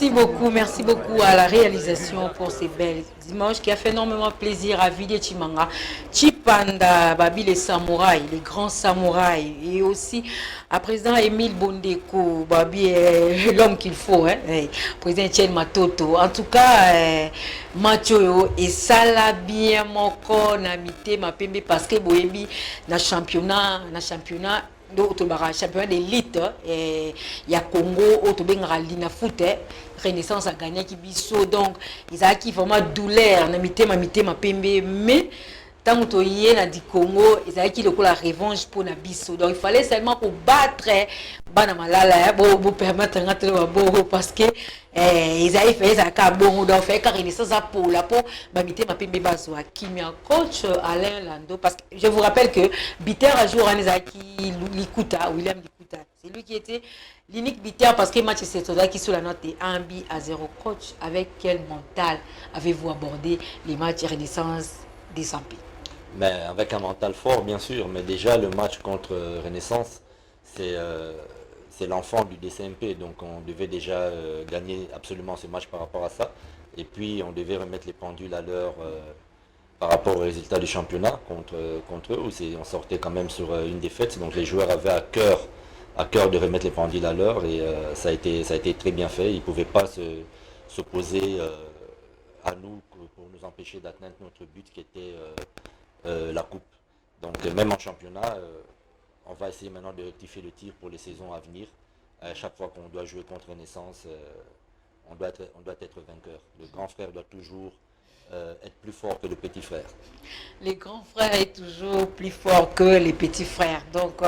merci beaucoup à la réalisation pour ces belles images qui a fait énormément plaisir à Vidi Chimanga, Chipanda, Babi les samouraïs, les grands samouraïs, et aussi à président Émile Bondeko, Babi l'homme qu'il faut, hein, président Etienne Matoto. En tout cas, Mathieu et Sala bien moko na mité ma pembe parce que boyebi na championnat championnat d'élite il y a Congo autobenga lina foot Renaissance a gagné qui biso donc ils a qui vraiment douleur na mité ma pembe mais tant que y na di Congo ils a qui le coup la revanche pour na biso donc il fallait seulement pour battre bana malala pour permettre ngata bo parce que ils a fait ça ka bon donc fait car Renaissance a pour la peau ba mité ma pembe baso Kimia coach Alain Lando parce que je vous rappelle que Biter a joué en Ezaki Likuta William Likuta c'est lui qui était l'unique Biter parce que match c'est ça qui sur la note est 1-0 coach avec quel mental avez-vous abordé les matchs Renaissance des Sampis? Mais avec un mental fort, bien sûr. Mais déjà, le match contre Renaissance, c'est l'enfant du DCMP. Donc, on devait déjà gagner absolument ce match par rapport à ça. Et puis, on devait remettre les pendules à l'heure par rapport au résultat du championnat contre eux, où on sortait quand même sur une défaite. Donc, les joueurs avaient à cœur de remettre les pendules à l'heure. Et ça a été très bien fait. Ils ne pouvaient pas s'opposer à nous pour nous empêcher d'atteindre notre but qui était la coupe. Donc même en championnat, on va essayer maintenant de rectifier le tir pour les saisons à venir. Chaque fois qu'on doit jouer contre Renaissance, on doit être vainqueur. Le grand frère doit toujours être plus fort que le petit frère. Les grands frères est toujours plus fort que les petits frères. Donc,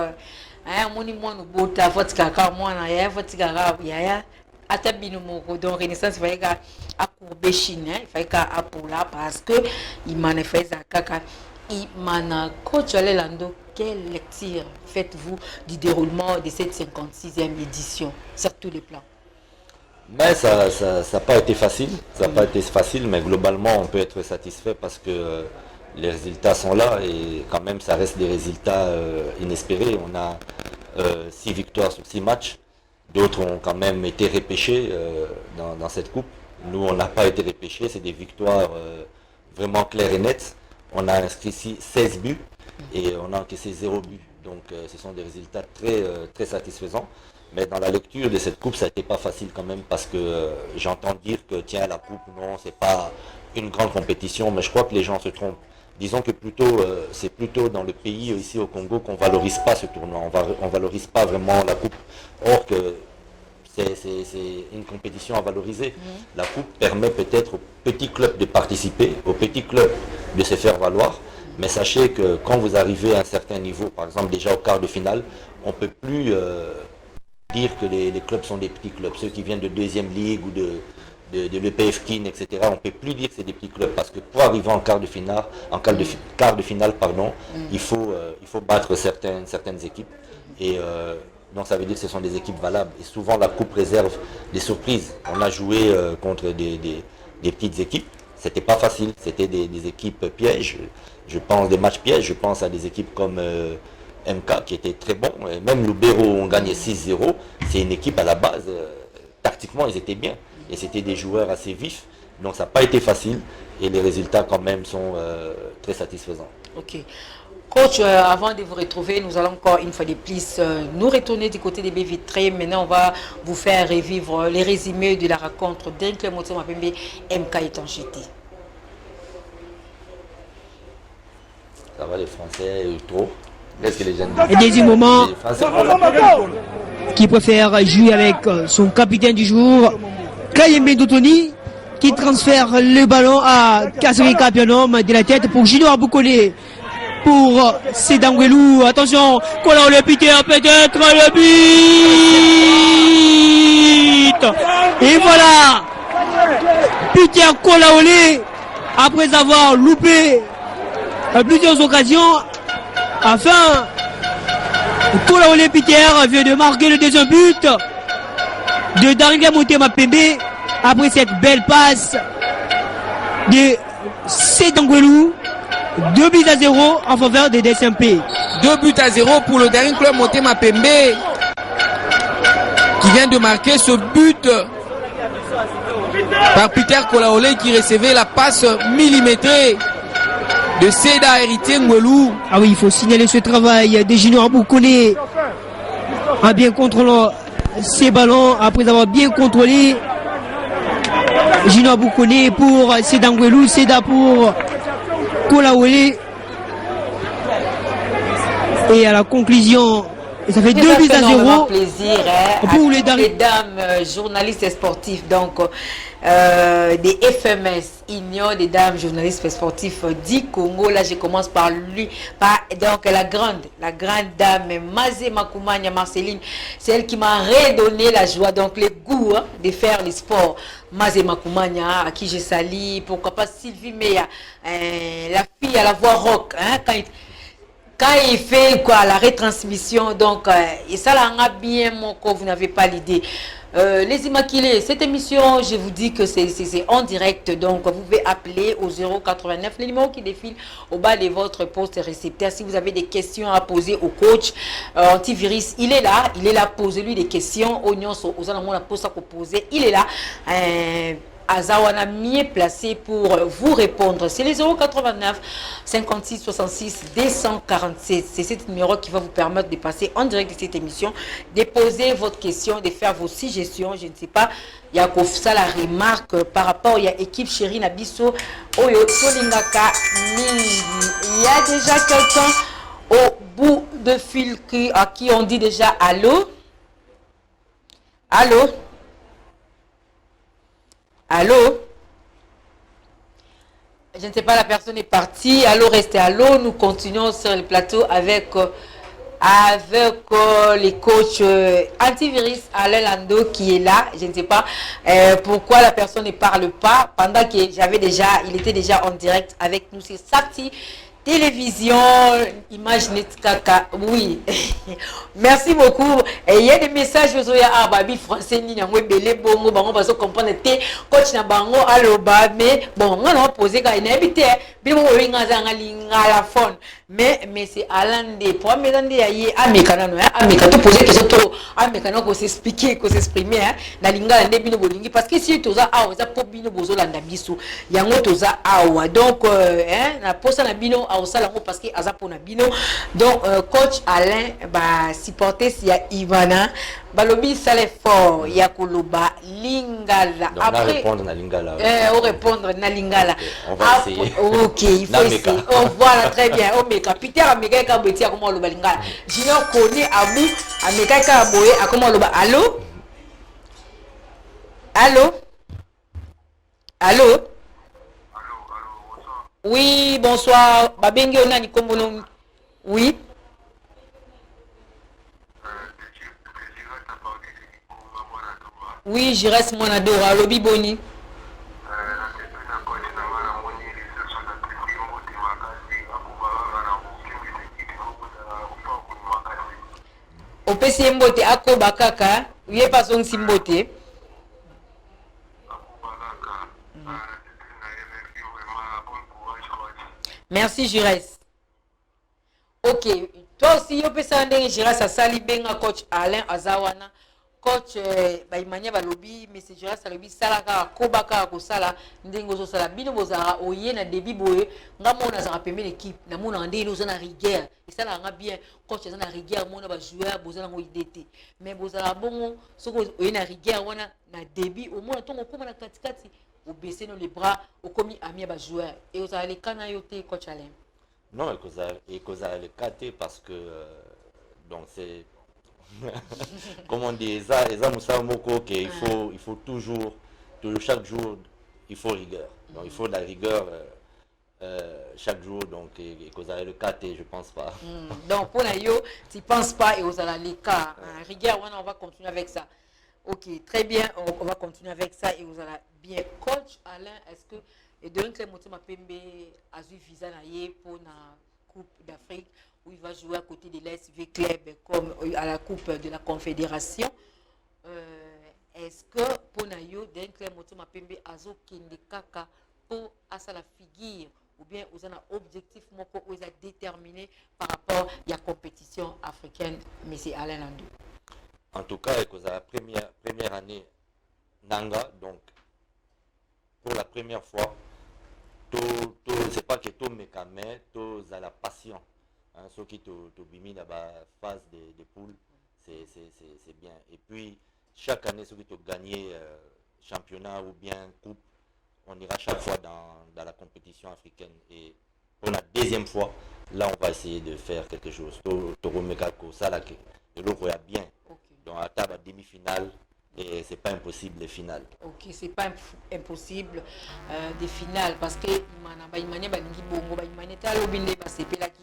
donc Renaissance il fallait à courber Chine, il fallait à Poula parce que il manifeste à Kaka. Il mana coach Lando, quelle lecture faites-vous du déroulement de cette 56e édition sur tous les plans? Mais ça n'a pas été facile, mais globalement on peut être satisfait parce que les résultats sont là et quand même ça reste des résultats inespérés. On a 6 victoires sur 6 matchs, d'autres ont quand même été repêchés dans cette coupe. Nous on n'a pas été repêchés, c'est des victoires vraiment claires et nettes. On a inscrit 16 buts et on a encaissé 0 but. Donc ce sont des résultats très satisfaisants. Mais dans la lecture de cette coupe, ça n'a été pas facile quand même parce que j'entends dire que tiens la coupe, non, c'est pas une grande compétition, mais je crois que les gens se trompent. Disons que c'est plutôt dans le pays, ici au Congo, qu'on ne valorise pas ce tournoi. On ne valorise pas vraiment la coupe. Or que c'est une compétition à valoriser. La coupe permet peut-être aux petits clubs de participer, aux petits clubs de se faire valoir. Mais sachez que quand vous arrivez à un certain niveau, par exemple déjà au quart de finale, on ne peut plus dire que les clubs sont des petits clubs. Ceux qui viennent de deuxième ligue ou de l'EPF Kin, etc. On ne peut plus dire que c'est des petits clubs parce que pour arriver en quart de finale, il faut battre certaines équipes. Et donc ça veut dire que ce sont des équipes valables. Et souvent la coupe réserve des surprises. On a joué contre des petites équipes. C'était pas facile. C'était des équipes pièges. Je pense des matchs pièges. Je pense à des équipes comme MK qui étaient très bons. Et même Lubero ont gagné 6-0. C'est une équipe à la base. Tactiquement ils étaient bien. Et c'était des joueurs assez vifs. Donc ça n'a pas été facile. Et les résultats quand même sont très satisfaisants. Ok. Coach, avant de vous retrouver, nous allons encore une fois de plus nous retourner du côté des baies vitrées. Maintenant, on va vous faire revivre les résumés de la rencontre d'un club moto Mapembe MK Étanchéité. Ça va les Français trop? Qu'est-ce que les jeunes disent? Et deuxième moment qui préfère jouer avec son capitaine du jour, Kayembe Dotoni, qui transfère le ballon à Kasri Kapianom de la tête pour Gino Aboukole. Pour Sedangwelou, attention, Kola le Peter, peut-être le but. Et voilà, Peter Kolaolé, après avoir loupé plusieurs occasions, enfin, Kolaolé Peter vient de marquer le deuxième but de Daringa Motema Pembe après cette belle passe de Sedangwelou. 2-0 en faveur des DSMP. 2-0 pour le dernier club Motema Pembe qui vient de marquer ce but par Peter Kolaole qui recevait la passe millimétrée de Seda Héritier Ngwelou. Ah oui, il faut signaler ce travail de Junior Aboukone en bien contrôlant ses ballons après avoir bien contrôlé. Junior Aboukone pour Seda Ngwelou, Seda pour Kolaole. Et à la conclusion, ça fait 2 buts à 0 plaisir, pour les dames. Journalistes sportifs, donc des FMS, Union des dames journalistes sportifs du Congo. Là, je commence par lui, donc la grande dame Mazé Makoumania Marceline, c'est elle qui m'a redonné la joie, donc le goût de faire les sports. Mazé Makoumania, à qui je salue, pourquoi pas Sylvie Meya, la fille à la voix rock, quand il fait quoi la retransmission, donc et ça là bien mon corps, vous n'avez pas l'idée. Les Immaculés, cette émission, je vous dis que c'est en direct, donc vous pouvez appeler au 089, le numéro qui défile au bas de votre poste récepteur. Si vous avez des questions à poser au coach antivirus, il est là, posez-lui des questions. Oignons, aux alentours la poste à poser, il est là. Azawana mieux placé pour vous répondre. C'est les 089 56 66 247. C'est ce numéro qui va vous permettre de passer en direct de cette émission, de poser votre question, de faire vos suggestions. Je ne sais pas, il y a ça la remarque par rapport, il y a équipe chérie Nabiso, Oyo Solingaka Mingi. Il y a déjà quelqu'un au bout de fil à qui on dit déjà allô? Allô? Allô? Je ne sais pas, la personne est partie. Allô, restez à l'eau. Nous continuons sur le plateau avec les coachs antivirus Alain Lando qui est là. Je ne sais pas pourquoi la personne ne parle pas pendant que il était déjà en direct avec nous. C'est Sakti Télévision, image net kaka, oui. Merci beaucoup. Et il y a des messages à Babi français ni na belé bongo bango parce que comprendre té coach na bango aloba mais bon on a posé quand il habité bien on ringa zanga lingala phone mais c'est Alain de pour mes ande yaye amekana no ameka to poser question to amekana ko s'expliquer ko s'exprimer na lingala nde bino bolingi parce que si toza awa za po bino bozolanda biso yango toza awa donc na posa na bino au salango parce que azapona bino donc coach Alain ba supporter si ya Ivana balobi sale fort ya koloba lingala donc après répondre na lingala on répondre na lingala on va essayer. OK il faut essayer oh voilà très bien oh meka Peter ameka ka beti akoma loba lingala Junior Kone abu ameka ka boye akoma loba allô allô allô. Oui, bonsoir. Babengi onani kombono. Oui. Oui, je reste mon adora. Lobi boni. Opesi mbote ako bakaka. Uye pasong simbote. Merci Jires. Ok, toi aussi, tu peux savoir Jires à Sali Benga, coach Alain Azawana, coach Baimania Balobi, mais c'est Jires Salobi, Salaka, Kobaka, Kosala, Ndengo Sala, Bino Bozara, Oye, na Debi Boye, Namona Zara Pemé l'équipe, Namona Ande, nous en a rigueur, et ça l'a bien, coach en a rigueur, mon joueur, Bozala Moïdete, mais Bozala Bongo, ce qu'on a rigueur, on a Debi, au moins, on a comme la Katikati. Ou baisser les bras, ou comme ami à joueur. Et vous avez les canayotés, coach Alain? Non, et que ça le caté parce que donc c'est comme on dit, ça qu'il faut toujours chaque jour il faut rigueur. Donc il faut de la rigueur chaque jour, donc et que ça le caté, je pense pas. Donc pour la yo, tu penses pas et vous allez les cas. Rigueur, on va continuer avec ça. Ok, très bien, on va continuer avec ça et vous allez bien. Coach Alain, est-ce que et de l'un Motima Pembe a eu visa pour la Coupe d'Afrique où il va jouer à côté de l'SV Club comme à la Coupe de la Confédération? Est-ce que pour Nayo, d'un club Motima Pembe a eu kaka pour à la figure ou bien vous avez un objectif moko vous avez déterminé par rapport à la compétition africaine, monsieur Alain Landou? En tout cas, c'est la première année Nanga, donc pour la première fois, c'est pas que tout me calme, tout à la passion. Hein, ceux qui bimi dans la phase de poule, c'est bien. Et puis, chaque année, ceux qui ont gagné championnat ou bien coupe, on ira chaque fois dans la compétition africaine. Et pour la deuxième fois, là, on va essayer de faire quelque chose. Toro Mekako, ça là, le logo est bien. Donc, à table demi-finale, et c'est pas impossible les finales. Ok, c'est pas impossible des finales parce que il balingi bongo, il talo binde ba sepela ki.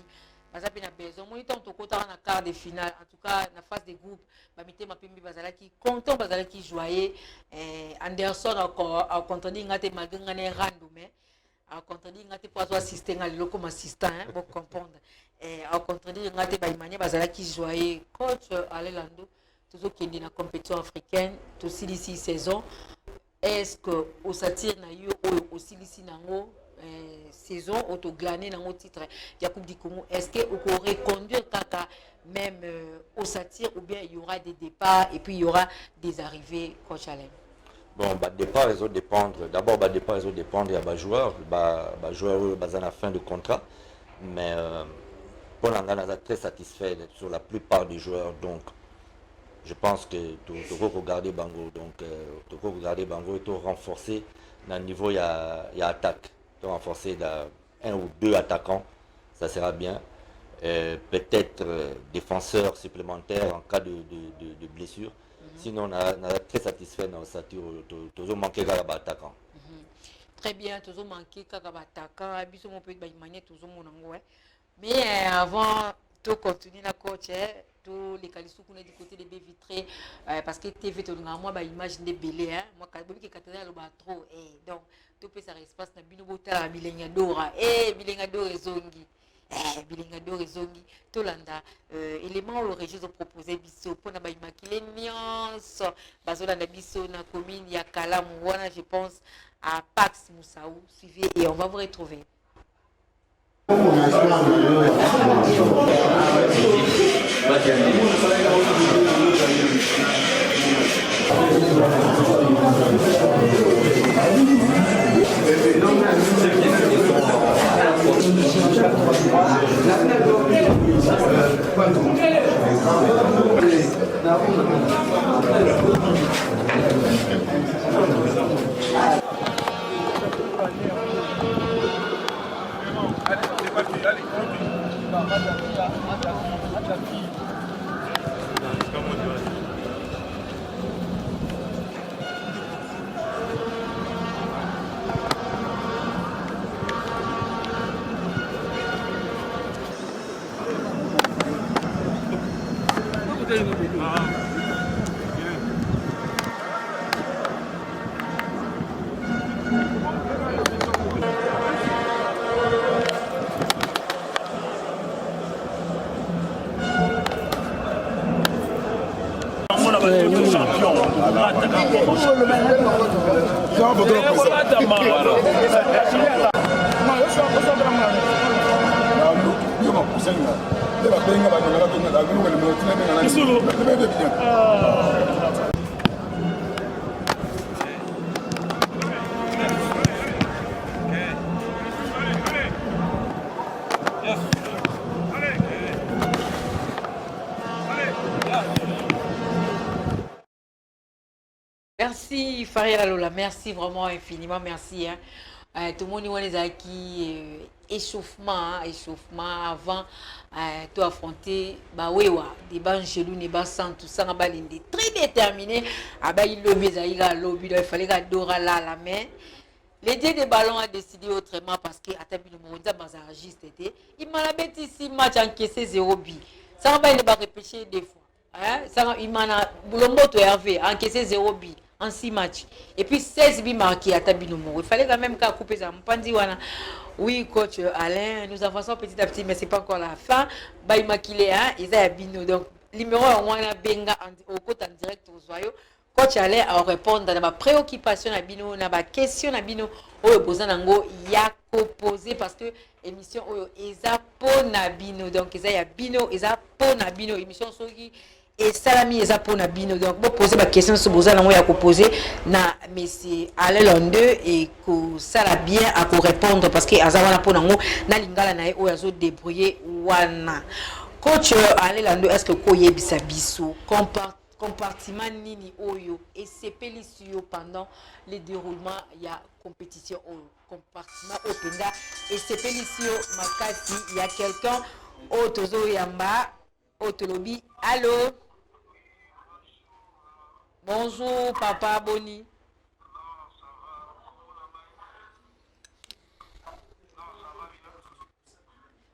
Parce que na besoin moi tant to kota na quart de finale, en tout cas na phase de groupe, ba mité mapimbi bazala ki content bazala ki joyeux. Anderson a contredit ngate malgré ngane rando mais a contredit ngate pour assister ngal comme assistant hein, pour comprendre. A contredit ngate ba imanye bazala ki joyeux. Coach Alelando toujours qui est dans la compétition africaine, aussi ici saison. Est-ce que au satire na yo aussi ici nango saison autoglané dans titre de la Coupe du Congo, est-ce que vous pourrez conduire kaka même au satire ou bien il y aura des départs et puis il y aura des arrivées, coach Alain? Bon, bah départ ils vont dépendre. D'abord bah départ ils vont dépendre des joueurs, joueurs à la fin du contrat, mais pour l'instant on est très satisfait sur la plupart des joueurs donc. Je pense que tu dois regarder Bango, donc tu dois regarder Bango et tu renforcer dans le niveau il y a attaque, tu renforcer un ou deux attaquants, ça sera bien. Peut-être défenseurs supplémentaires en cas de blessure. Sinon on est très satisfait dans ça, tu dois manquer qu'à attaquant. Très bien, tu dois manquer qu'à attaquant, habituellement on peut être manier toujours mon ango, mais avant tout continuer la coach. Tous les calissous qu'on a du côté des baies vitrées parce que TV tu as moi image des belés hein moi quand que cathédrale le trop donc tout peut ça espace na bino bota bilenga dora bilenga dora zongi bilenga dora zongi to landa élément le régime proposé biso pour na ba immaculé nyonso bazola na biso na commune ya Kalamu wana je pense à Pax Moussaou suivez et on va vous retrouver. Merci Faria Lola, merci vraiment infiniment, merci. Hein. Tout le monde est acquis échauffement avant tout affronter des bancs chez nous, des bancs sans tout ça, très déterminé. Il fallait qu'Adora la main. L'idée des ballons a décidé autrement parce que Atabi Moronza Bazaragiste était. Il m'a bêté 6 matchs encaissé 0 but. Ça va il va répéter des fois. Hein? Ça il m'a Boulomboto Hervé encaissé 0 but en 6 matchs. Et puis 16 buts marqués à Tabinomo. Il fallait quand même qu'à couper ça. Oui, coach Alain, nous avançons petit à petit, mais ce n'est pas encore la fin. Il m'a quitté, ils ont Bino. Donc, numéro 1, on a Benga au côté en direct aux Zoyo. Coach Alain a répondre à ma préoccupation à Bino, à ma question à Bino, au besoin d'ango, il y a posé parce que émission est pour Bino. Donc, il y a Bino, il y a pour Bino, émission sur qui et salami eza pona bino donc bo poser ba question sur boza lango ya ko poser na monsieur Alain Londeux et ko sala bien à ko répondre parce que azawana pona ngo na lingala na ye o yazo débrouiller wana coach Alain Londeux est-ce que ko yebisa biso compartiment nini oyo et sepeli sur pendant le déroulement il y a compétition au compartiment au penda et sepeli sur makati il y a quelqu'un au tozo yamba au tolobi allô. Bonjour, papa Boni.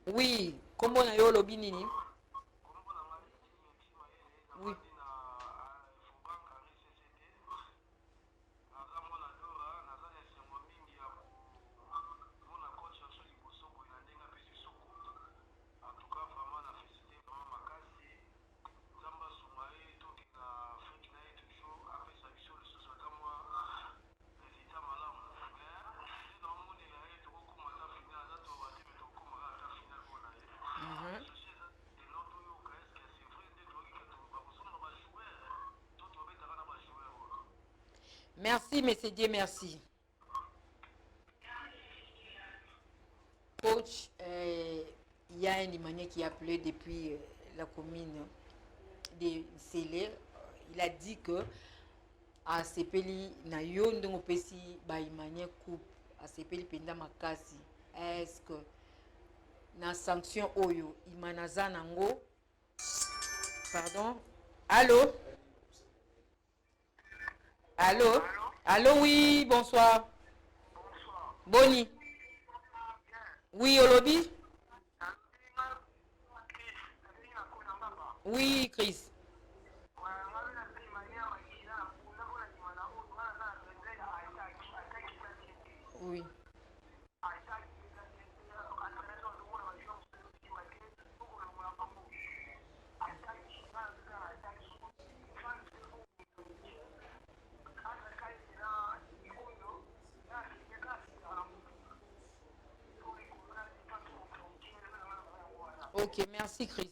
Oui, comment on a eu le binini? Oui. Merci, monsieur Dieu, merci. Coach, il y a un Limanais qui a appelé depuis la commune de Sélé. Il a dit que à Sepeli, na yondo ngopesi ba Limanais coupe à Sepeli penda makasi. Est-ce que na sanction oyo imanaza nango? Pardon. Allô? Allô? Allô, oui, bonsoir. Bonsoir. Boni. Oui, Olobi? Oui, Chris. Oui. Ok, merci Chris.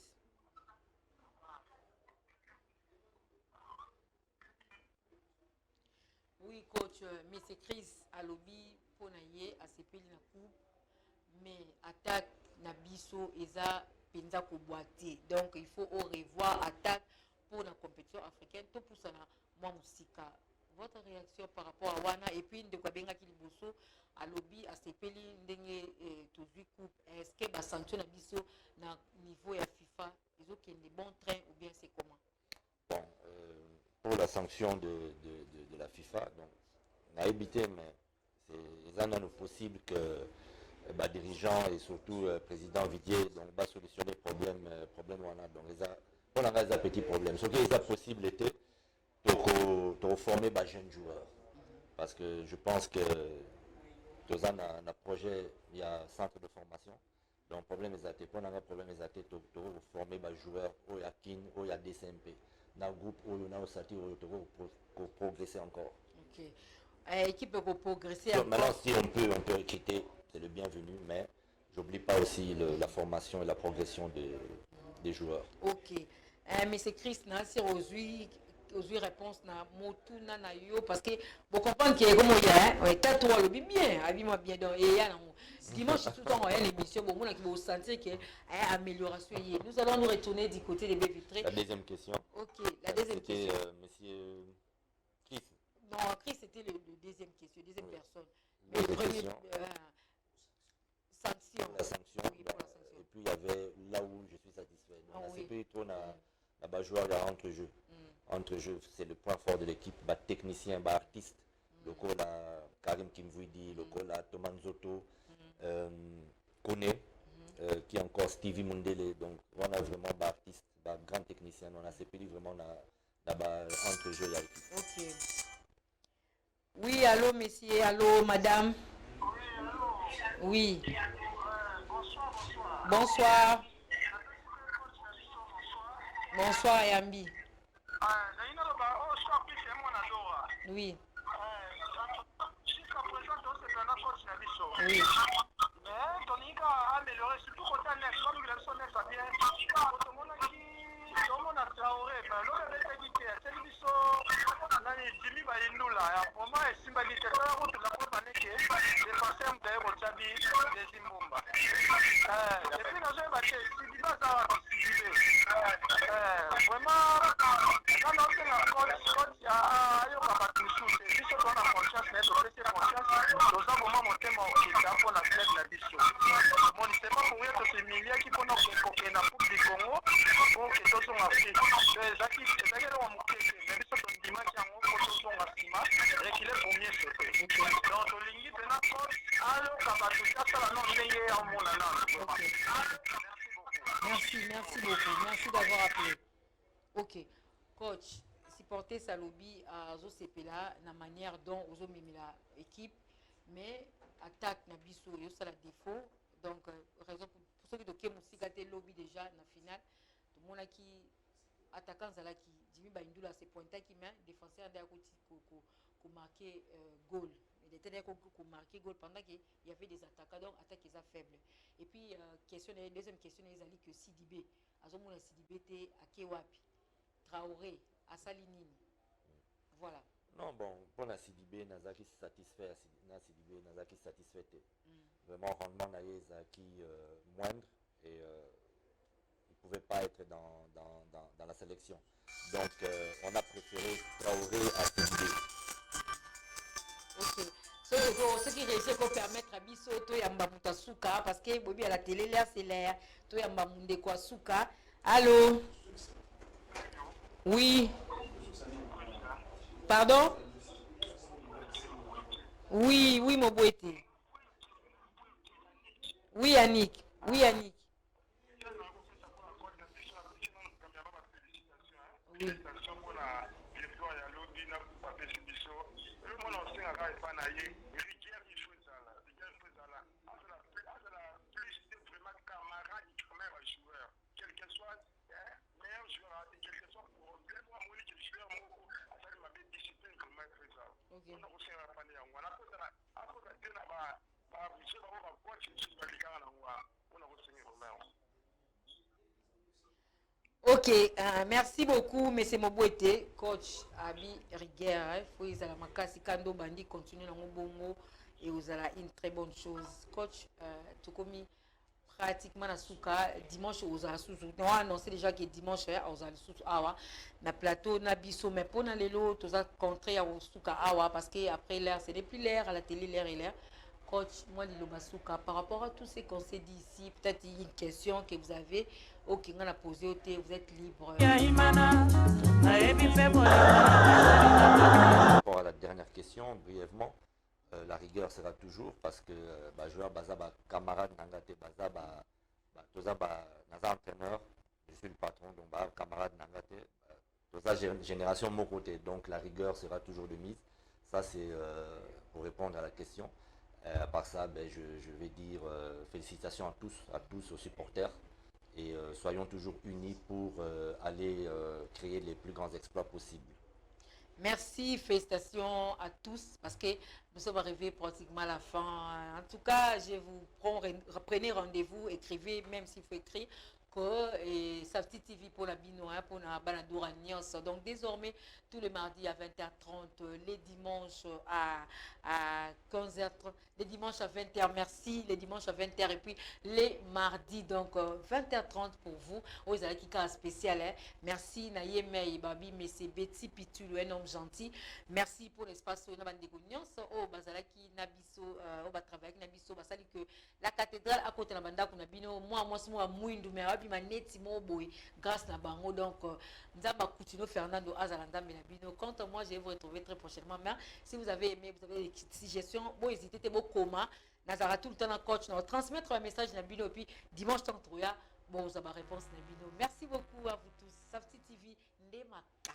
Oui, coach, mais c'est Chris à lobby pour naïe à CPL na coupe, mais attaque Nabiso Eza Penza ko boité. Donc il faut au revoir attaque pour la compétition africaine. Tout pour ça na moi musika. Votre réaction par rapport à Wana et puis de quoi benga ki liboso à lobby à CPL ndenge toujours coupe. Est-ce que ba sanction Nabiso na niveau ya FIFA ils ont des bons trains ou bien c'est comment? Bon, pour la sanction de la FIFA, donc on a évité, mais c'est possible que les dirigeants et surtout le président Vidier donc va solutionner le problème on a donc on a des petits problèmes. Ce qui est possible était de former des jeunes joueurs parce que je pense que dans un projet il y a un centre de formation. Donc le problème est athée. Pour un problème est athée, de former des joueurs au Yakin, au DCMP. Dans le groupe, au Sati, pour progresser encore. Ok. Équipe pour progresser donc, encore. maintenant, si on peut quitter, c'est le bienvenu, mais j'oublie pas aussi la formation et la progression des joueurs. Ok. Mais c'est Chris, c'est aux réponses na motu na yo parce que vous comprenez que comme il y a t'as toi le bien habille-moi bien donc et ya dimanche tout le temps on a l'émission bon on qui sentir que amélioration nous allons nous retourner du côté des baies vitrées. La deuxième question. Ok, la deuxième question. C'était monsieur Chris. Non, Chris c'était le deuxième question, deuxième personne. Mais le premier sanction. La sanction. Oui, pour la sanction. Et puis il y avait là où je suis satisfait. Donc, Oui. c'est plutôt la joueur entre jeux. Entre jeux, c'est le point fort de l'équipe. Technicien, artiste. Le coup là, Karim Kimvouidi, le coup là, Thomas Nzoto, Kone, qui est encore Stevie Mundele. Donc on a vraiment artiste, grand technicien. On a CPD vraiment entre jeux la équipe. Ok. Oui, allô monsieur, allô madame. Oui. Bonsoir. Bonsoir Yambi. Oui. Jusqu'à présent, c'est un accord sur la mission. Oui. Mais Tonika a amélioré, surtout côté annexe, comme il a son next à bien. Tout le monde a Traoré, là, au moment où Simbalite, la route de la Coupe Aneke, les Français ont d'ailleurs au Tchabi, les Zimbomba. Et puis, dans un baquet, si tu vas à vraiment, quand on fait la côte, il y a un Batusou, c'est juste qu'on a conscience, mais on fait conscience, nous avons vraiment monté mon kit pour la flèche de la bicho. Bon, c'est pas pour rien que c'est milliers qui font notre coquet dans la Coupe du Congo, pour que tous sont Afrique. C'est ça qui est là, on m'a dit, mais c'est un dimanche qui a un peu tous sont Afrique, et qu'il est premier sauté. Donc, au ligne, maintenant, alors, Kabatusou, ça va non, c'est un monde là. Merci beaucoup. Merci d'avoir appelé. Ok. Coach, supporter sa lobby à Zo Sepela, la manière dont Ozo Mimila équipe, mais attaque Nabiso et ça la défaut. Donc, raison pour ceux qui ont gâté lobby déjà dans la finale, tout le monde qui attaquant Zala qui Jimmy Baindula c'est pointé qui met défenseur derrière qui marqué goal. Il était derrière qui marqué goal pendant qu'il y avait des attaquants donc attaque qui est faible. Et puis deuxième question ils que Sidibé azomona Sidibé était à Kewapi Traoré à Salinini. Voilà. Non, bon, pour la Sidibé, Nazaki satisfait, Nazaki satisfait. Vraiment, rendement Nazaki moindre et il ne pouvait pas être dans la sélection. Donc, on a préféré Traoré à Sidibé. Ok. Ce qui réussit à permettre à Bisso, toi, Yamba Souka, parce que Bobby à la télé, l'air, c'est l'air. Toi, Yamba Mundekwa Souka. Allô? Oui. Pardon? Oui, mon boîtier. Oui, Yannick. Oui. Ok, merci beaucoup, M. Mobouete, coach Abi Riguerre. Il faut que la makasi kando bandi continue dans mon bongo et vous avez une très bonne chose. Coach, tout comme pratiquement na souka dimanche aux asusu. On a annoncé déjà que dimanche aux asusu awa na plateau na biso mais pour na lelo tous a contré au souka awa parce que après l'air c'est depuis l'air à la télé l'air et l'air. Coach, moi Lilo Basuka, par rapport à tout ce qu'on s'est dit ici, peut-être une question que vous avez, ok, on a posé au thé, vous êtes libre. Par rapport à la dernière question, brièvement, la rigueur sera toujours parce que joueur Bazaba, camarade Nangate Bazaba, Naza entraîneur, je suis le patron, donc camarade Nangate, Toza génération mon côté, donc la rigueur sera toujours de mise. Ça c'est pour répondre à la question. À part ça, je vais dire félicitations à tous aux supporters et soyons toujours unis pour aller créer les plus grands exploits possibles. Merci, félicitations à tous parce que nous sommes arrivés pratiquement à la fin. En tout cas, je vous prenez rendez-vous, écrivez, même s'il faut écrire. Et Safety TV pour la Binoa, pour la Banadoura Nyos. Donc désormais, tous les mardis à 20h30, les dimanches à 15h30, les dimanches à 20h, merci, les dimanches à 20h et puis les mardis, donc 20h30 pour vous. Vous avez un spécial, hein? Merci Nayemei Babi, mais c'est Betty Pitul, un homme gentil. Merci pour l'espace au Nabandego Nyos. Oh, Bazalaki Nabiso, on va travailler avec Nabiso, Basali que la cathédrale à côté de la banda qu'on a bino, moi, Mouindou, mais grâce à Bango, donc Nzamba Coutinho Fernando Azalanda Melabino. Quant à moi, je vais vous retrouver très prochainement. Mais si vous avez aimé, vous avez des suggestions, bon, n'hésitez pas, coma, Nazara tout le temps dans coach, transmettre un message Nabino, et puis dimanche, tant que bon, vous avez réponse Nabino. Merci beaucoup à vous tous. Safety TV, Ndema Kam.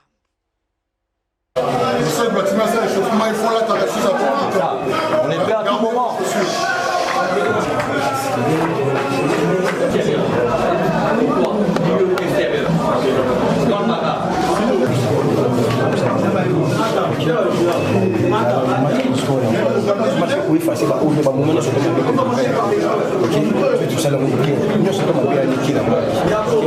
Le bâtiment, c'est l'échauffement, ils font là, t'as réussi à tout. On est prêt à tout moment. Dans le pour effacer ba au ba moment ça OK tout ça là OK nous ça comme bien niqué là OK